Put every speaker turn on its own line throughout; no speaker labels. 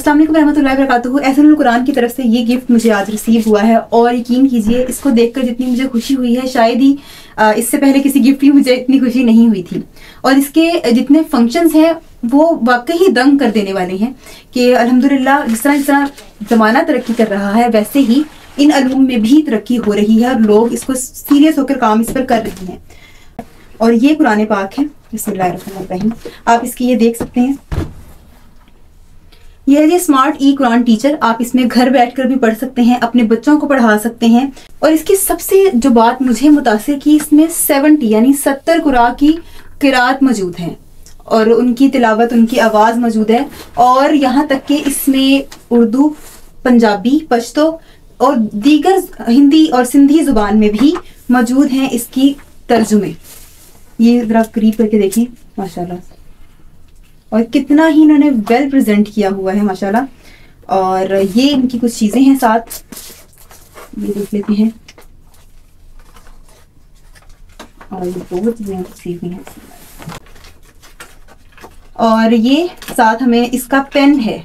अस्सलाम वालेकुम रहमतुल्लाहि व बरकातुहू। एहसानुल कुरान की तरफ से ये गिफ्ट मुझे आज रिसीव हुआ है और यकीन कीजिए इसको देखकर जितनी मुझे खुशी हुई है शायद ही इससे पहले किसी गिफ्ट की मुझे इतनी खुशी नहीं हुई थी। और इसके जितने फंक्शंस हैं वो वाकई ही दंग कर देने वाले हैं कि अल्हम्दुलिल्लाह जिस तरह ज़माना तरक्की कर रहा है वैसे ही इन अलूम में भी तरक्की हो रही है और लोग इसको सीरियस होकर काम इस पर कर रहे हैं। और ये कुरान पाक है, बिस्मिल्लाहिर्रहमानिर्रहीम। आप इसकी ये देख सकते हैं, ये है जी स्मार्ट ई कुरान टीचर। आप इसमें घर बैठकर भी पढ़ सकते हैं, अपने बच्चों को पढ़ा सकते हैं। और इसकी सबसे जो बात मुझे मुतासिर की, इसमें 70 यानी 70 कुरान की किरात मौजूद है और उनकी तिलावत, उनकी आवाज़ मौजूद है। और यहाँ तक कि इसमें उर्दू, पंजाबी, पश्तो और दीगर हिंदी और सिंधी ज़ुबान में भी मौजूद हैं इसकी तर्जुमे। ये ज़रा करीब करके देखें माशाल्लाह, और कितना ही इन्होंने वेल प्रेजेंट किया हुआ है माशाल्लाह। और ये इनकी कुछ चीज़ें हैं साथ, ये देख लेते हैं। और ये बहुत चीज़ें सीखनी हैं। और ये साथ हमें इसका पेन है,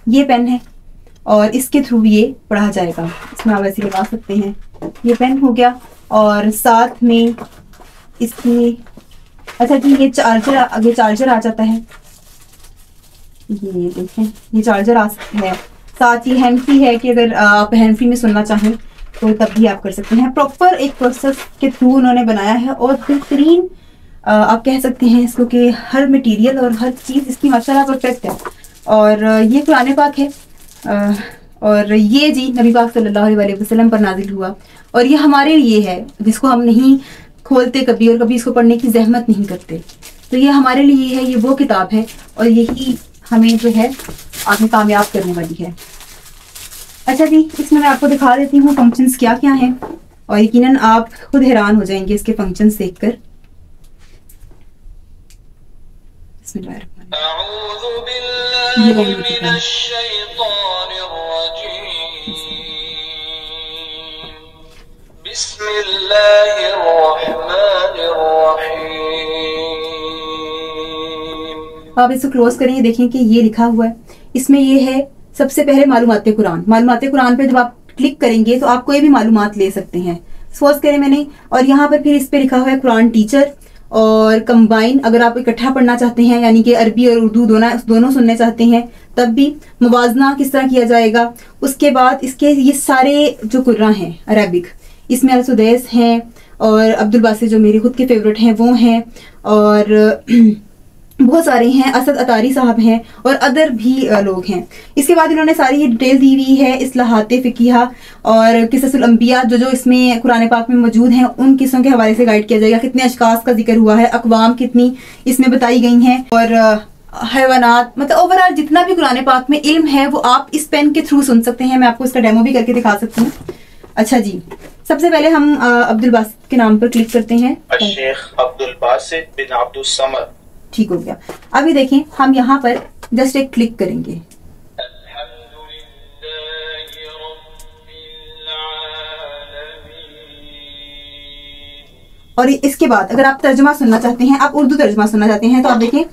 ये पेन है और इसके थ्रू ये पढ़ा जाएगा। इसमें आप ऐसे लगा सकते हैं। ये पेन हो गया और साथ में इसकी, अच्छा जी ये चार्जर, आगे चार्जर आ जाता है। ये देखें, ये चार्जर आ सकता है। साथ ही हैंड फ्री है कि अगर आप हैंड फ्री में सुनना चाहें तो तब भी आप कर सकते हैं। प्रॉपर एक प्रोसेस के थ्रू उन्होंने बनाया है और बेहतरीन आप कह सकते हैं इसको कि हर मटेरियल और हर चीज़ इसकी माशाल्लाह परफेक्ट है। और ये कुरान पाक है और ये जी नबी पाक सल्लल्लाहु अलैहि वसल्लम पर नाजिल हुआ और ये हमारे लिए है जिसको हम नहीं खोलते कभी और कभी इसको पढ़ने की जहमत नहीं करते। तो ये हमारे लिए है, ये वो किताब है और यही हमें जो है आगे कामयाब करने वाली है। अच्छा जी, इसमें मैं आपको दिखा देती हूँ फंक्शंस क्या क्या हैं और यकीनन आप खुद हैरान हो जाएंगे इसके फंक्शंस देखकर। आप इसको क्लोज करेंगे, देखें कि ये लिखा हुआ है। इसमें ये है सबसे पहले मालूमाते कुरान। मालूमाते कुरान पे जब आप क्लिक करेंगे तो आप कोई भी मालूमात ले सकते हैं। सोच करें मैंने, और यहाँ पर फिर इस पे लिखा हुआ है कुरान टीचर और कंबाइन। अगर आप इकट्ठा पढ़ना चाहते हैं यानी कि अरबी और उर्दू दोनों सुनने चाहते हैं तब भी। मुवाजना किस तरह किया जाएगा। उसके बाद इसके ये सारे जो कुरान हैं अरबिक, इसमें अल-सुदैस हैं और अब्दुल बासित जो मेरे खुद के फेवरेट हैं वो हैं और बहुत सारे हैं, असद अतारी साहब हैं और अदर भी लोग हैं। इसके बाद इन्होंने सारी ये डिटेल दी हुई है इस्लाहाते फ़िक़िहा और क़िससुल अंबिया जो इसमें कुरान पाक में मौजूद हैं उन किस्सों के हवाले से गाइड किया जाएगा। कितने अशखास का जिक्र हुआ है, अक़वाम कितनी इसमें बताई गई हैं और हैवानात, मतलब ओवरऑल जितना भी कुरान पाक में इल्म है वो आप इस पेन के थ्रू सुन सकते हैं। मैं आपको इसका डेमो भी करके दिखा सकती हूँ। अच्छा जी, सबसे पहले हम अब्दुल बासित के नाम पर क्लिक करते हैं।
शेख अब्दुल बासित बिन अब्दुल समद।
ठीक हो गया। अभी देखें हम यहाँ पर जस्ट एक क्लिक करेंगे और इसके बाद अगर आप तर्जुमा सुनना चाहते हैं, आप उर्दू तर्जुमा सुनना चाहते हैं तो आप देखें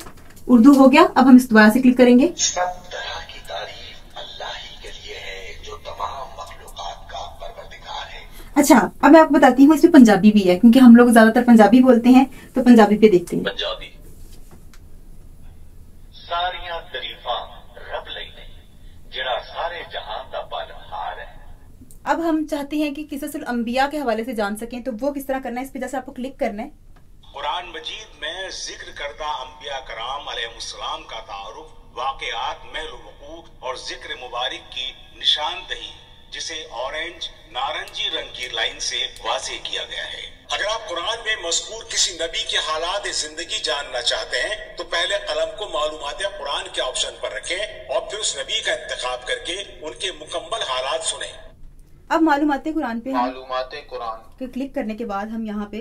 उर्दू हो गया। अब हम इस दोबारा से क्लिक करेंगे।
सब तरह की तारीफ अल्लाह ही के लिए है जो तमाम मखलूकात का परवरदिगार है।
अच्छा, अब मैं आपको बताती हूँ इसमें पंजाबी भी है क्योंकि हम लोग ज्यादातर पंजाबी बोलते हैं तो पंजाबी पे देखते हैं।
पंजाबी सारियां तरीफा रब लई नहीं जेड़ा सारे जहां दा पालनहार है।
अब हम चाहते हैं कि क़िससुल अंबिया के हवाले से जान सकें तो वो किस तरह करना है। इस पे जैसे आपको क्लिक करना है।
कुरान मजीद में जिक्र करदा अंबिया कराम अलैहिस्सलाम का तारुफ, वाक़यात महल वक़ूत और जिक्र मुबारक की निशानदही जिसे ऑरेंज नारंगी रंग की लाइन से वाज़ेह किया गया है। अगर आप कुरान में मज़कूर किसी नबी के हालात जिंदगी जानना चाहते हैं तो पहले कलम को मालूमात कुरान के ऑप्शन पर रखें और फिर उस नबी का इंतखाब करके उनके मुकम्मल हालात सुने।
अब मालूमाते कुरान पे
मालूमाते कुरान
के क्लिक करने के बाद हम यहाँ पे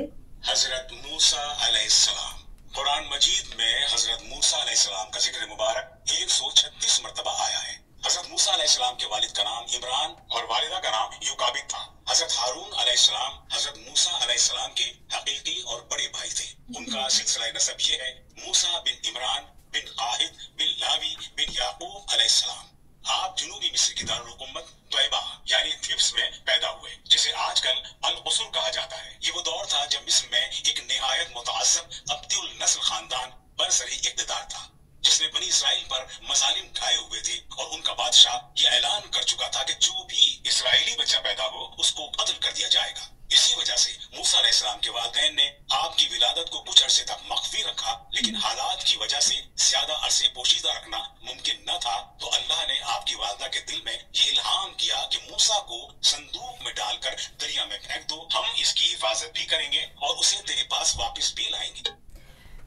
हजरत मूसा अलैहिस्सलाम, कुरान मजीद में हजरत मूसा अलैहिस्सलाम का जिक्र मुबारक 136 मरतबा आया है। हजरत मूसा अलैहिस्सलाम के वालिद का नाम इमरान और वालिदा का नाम युकाबिद था। हजरत हारून अलैहिस्सलाम हजरत मूसा अलैहिस्सलाम के हकीकी और बड़े भाई थे। उनका सिलसिला नसब ये है, मूसा बिन इमरान बिन काहिद बिन लावी बिन याकूब अलैहिस्सलाम। आप जुनूबी मिस्र की दारुल हुकूमत तैयबा यानी थिब्स में पैदा हुए, जिसे आजकल अल कुसुर कहा जाता है। ये वो दौर था जब मिस्र में एक निहायत मुतअस्सिब अब्दुल नस्ल खानदान बरसरी इक़्तिदार था, जिसने बनी इसराइल पर मजालिम ढाए हुए थे और उनका बादशाह ये ऐलान कर चुका था कि जो भी इसराइली बच्चा पैदा हो उसको कत्ल कर दिया जाएगा। इसी वजह से मूसा अलैहिस्सलाम के वालिदैन ने आपकी विलादत को कुछ अरसे तक मख्फी रखा, लेकिन हालात की वजह से ज्यादा अरसे पोशीदा रखना मुमकिन न था। तो अल्लाह ने आपकी वालिदा के दिल में ये इल्हाम किया कि मूसा को संदूक में डालकर दरिया में फेंक दो, हम इसकी हिफाजत भी करेंगे और उसे तेरे पास वापस भी लाएंगे।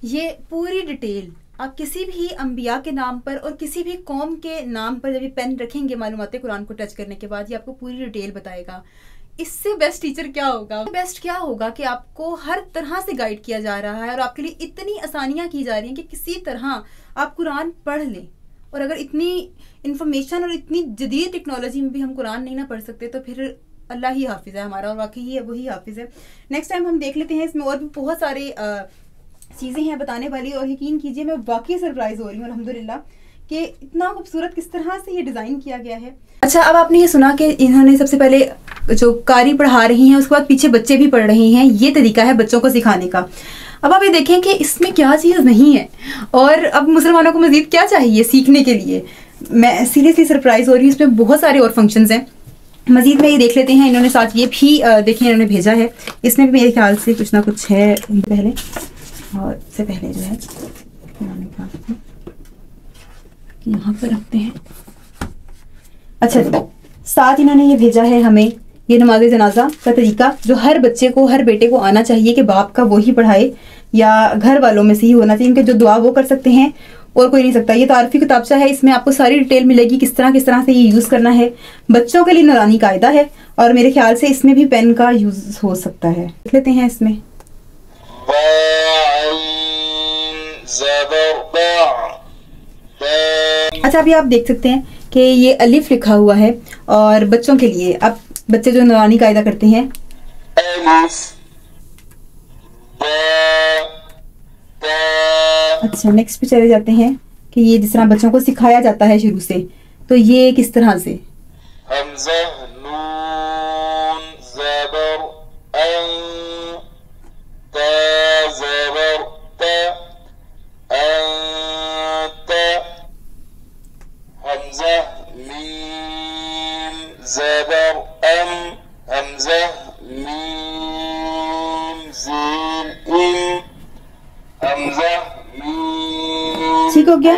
ये पूरी डिटेल आप किसी भी अंबिया के नाम पर और किसी भी कौम के नाम पर जब ये पेन रखेंगे मालूमाते कुरान को टच करने के बाद, ये आपको पूरी डिटेल बताएगा। इससे बेस्ट टीचर क्या होगा? बेस्ट क्या होगा कि आपको हर तरह से गाइड किया जा रहा है और आपके लिए इतनी आसानियां की जा रही हैं कि किसी तरह आप कुरान पढ़ लें। और अगर इतनी इंफॉर्मेशन और इतनी जदीद टेक्नोलॉजी में भी हम कुरान नहीं ना पढ़ सकते तो फिर अल्लाह ही हाफिज है हमारा, और वाकई ही वही हाफिज है। नेक्स्ट टाइम हम देख लेते हैं, इसमें और भी बहुत सारे चीज़ें हैं बताने वाली, और यकीन कीजिए मैं वाकई सरप्राइज हो रही हूँ अल्हम्दुलिल्लाह कि इतना खूबसूरत किस तरह से ये डिज़ाइन किया गया है। अच्छा, अब आपने ये सुना कि इन्होंने सबसे पहले जो कारी पढ़ा रही हैं, उसके बाद पीछे बच्चे भी पढ़ रहे हैं। ये तरीका है बच्चों को सिखाने का। अब आप ये देखें कि इसमें क्या चीज़ नहीं है, और अब मुसलमानों को मज़ीद क्या चाहिए सीखने के लिए। मैं सीरियसली सरप्राइज हो रही हूँ। इसमें बहुत सारे और फंक्शंस हैं। मज़ीद में ये देख लेते हैं, इन्होंने साथ ये भी देखिए इन्होंने भेजा है। इसमें भी मेरे ख्याल से कुछ ना कुछ है पहले, और इससे पहले जो है यहाँ पर रखते हैं। अच्छा, साथ इन्होंने ये भेजा है हमें ये नमाज जनाजा का तरीका, जो हर बच्चे को, हर बेटे को आना चाहिए कि बाप का वो ही पढ़ाए या घर वालों में से ही होना चाहिए, क्योंकि जो दुआ वो कर सकते हैं और कोई नहीं सकता। ये तारफी किताबचा है, इसमें आपको सारी डिटेल मिलेगी किस तरह से ये यूज़ करना है। बच्चों के लिए नूरानी कायदा है, और मेरे ख्याल से इसमें भी पेन का यूज़ हो सकता है। देख लेते हैं इसमें। अच्छा, अभी आप देख सकते हैं कि ये अलिफ लिखा हुआ है, और बच्चों के लिए अब बच्चे जो नूरानी कायदा करते हैं, अच्छा नेक्स्ट पे चले जाते हैं कि ये जिस तरह बच्चों को सिखाया जाता है शुरू से, तो ये किस तरह से ठीक हो गया।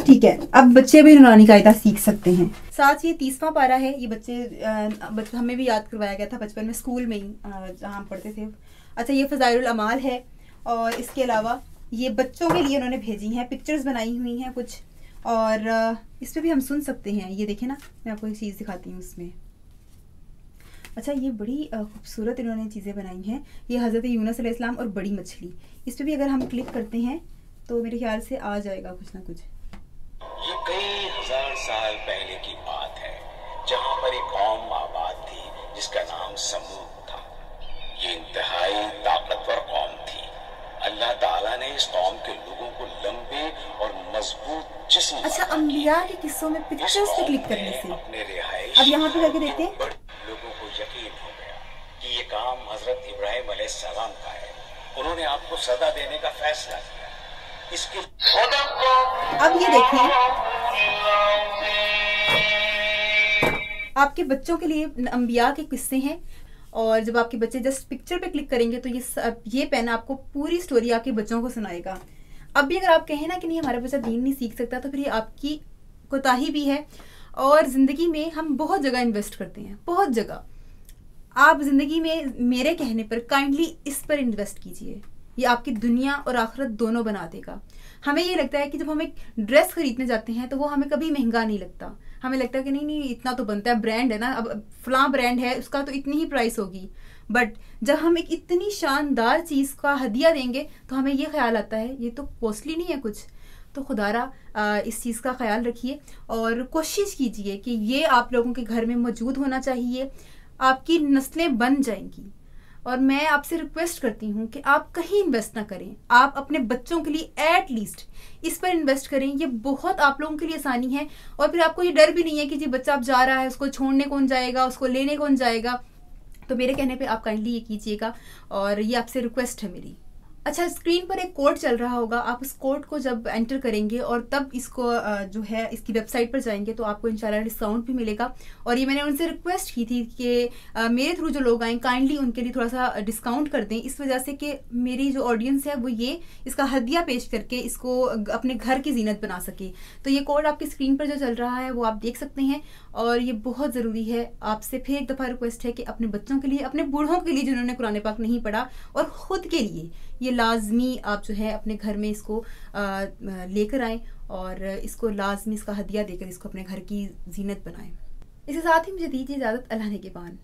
ठीक है, अब बच्चे भी नूरानी कायदा सीख सकते हैं। साथ ये 30वां पारा है। ये बच्चे हमें भी याद करवाया गया था बचपन में, स्कूल में ही जहाँ हम पढ़ते थे। अच्छा, ये फ़ज़ाइलुल अमाल है, और इसके अलावा ये बच्चों के लिए उन्होंने भेजी हैं, पिक्चर्स बनाई हुई हैं कुछ, और इस पर भी हम सुन सकते हैं। ये देखें ना, मैं आपको एक चीज़ दिखाती हूँ इसमें। अच्छा, ये बड़ी खूबसूरत इन्होंने चीज़ें बनाई हैं। ये हज़रत यूनुस अलैहिस्सलाम और बड़ी मछली, इस पर भी अगर हम क्लिक करते हैं तो मेरे ख्याल से आ जाएगा कुछ ना कुछ।
ये कई हजार साल पहले की बात है, जहाँ पर एक कौम आबाद थी जिसका नाम समूद था। ये इंतहाई ताकतवर कौम थी। अल्लाह ताला ने इस कौम के लोगों को लंबे और मजबूत जिस्म।
अच्छा, अंबिया के किस्सों में पिक्चर्स पे क्लिक करने से
अपने रिहाइश
अब यहाँ पे करके देखते हैं।
लोगों को यकीन हो गया कि ये काम हजरत इब्राहिम अलैहिस्सलाम का है। उन्होंने आपको सदा देने का फैसला किया। इसके
अब ये देखें, आपके बच्चों के लिए अंबिया के किस्से हैं, और जब आपके बच्चे जस्ट पिक्चर पे क्लिक करेंगे तो ये पेन आपको पूरी स्टोरी आपके बच्चों को सुनाएगा। अब भी अगर आप कहें ना कि नहीं हमारा बच्चा दीन नहीं सीख सकता, तो फिर ये आपकी कोताही भी है। और ज़िंदगी में हम बहुत जगह इन्वेस्ट करते हैं, बहुत जगह। आप ज़िंदगी में मेरे कहने पर काइंडली इस पर इन्वेस्ट कीजिए, ये आपकी दुनिया और आखिरत दोनों बना देगा। हमें ये लगता है कि जब हम एक ड्रेस खरीदने जाते हैं तो वो हमें कभी महंगा नहीं लगता। हमें लगता है कि नहीं इतना तो बनता है, ब्रांड है ना, अब फलां ब्रांड है, उसका तो इतनी ही प्राइस होगी। बट जब हम एक इतनी शानदार चीज़ का हदिया देंगे तो हमें ये ख्याल आता है ये तो कॉस्टली नहीं है कुछ। तो खुदारा इस चीज़ का ख्याल रखिए और कोशिश कीजिए कि ये आप लोगों के घर में मौजूद होना चाहिए, आपकी नस्लें बन जाएंगी। और मैं आपसे रिक्वेस्ट करती हूँ कि आप कहीं इन्वेस्ट ना करें, आप अपने बच्चों के लिए एट लीस्ट इस पर इन्वेस्ट करें। ये बहुत आप लोगों के लिए आसानी है और फिर आपको ये डर भी नहीं है कि जी बच्चा अब जा रहा है, उसको छोड़ने कौन जाएगा, उसको लेने कौन जाएगा। तो मेरे कहने पे आप काइंडली ये कीजिएगा और ये आपसे रिक्वेस्ट है मेरी। अच्छा, स्क्रीन पर एक कोड चल रहा होगा, आप उस कोड को जब एंटर करेंगे और तब इसको जो है इसकी वेबसाइट पर जाएंगे तो आपको इंशाल्लाह डिस्काउंट भी मिलेगा। और ये मैंने उनसे रिक्वेस्ट की थी कि मेरे थ्रू जो लोग आए काइंडली उनके लिए थोड़ा सा डिस्काउंट कर दें, इस वजह से कि मेरी जो ऑडियंस है वो ये इसका हदिया पेश करके इसको अपने घर की जीनत बना सके। तो ये कोड आपकी स्क्रीन पर जो चल रहा है वो आप देख सकते हैं और ये बहुत ज़रूरी है। आपसे फिर एक दफ़ा रिक्वेस्ट है कि अपने बच्चों के लिए, अपने बूढ़ों के लिए जिन्होंने कुरान पाक नहीं पढ़ा, और ख़ुद के लिए ये लाजमी आप जो है अपने घर में इसको लेकर आएँ और इसको लाजमी इसका हदिया देकर इसको अपने घर की जीनत बनाएं। इसके साथ ही मुझे दीजिए इजाज़त। अल्लाह ने के बान।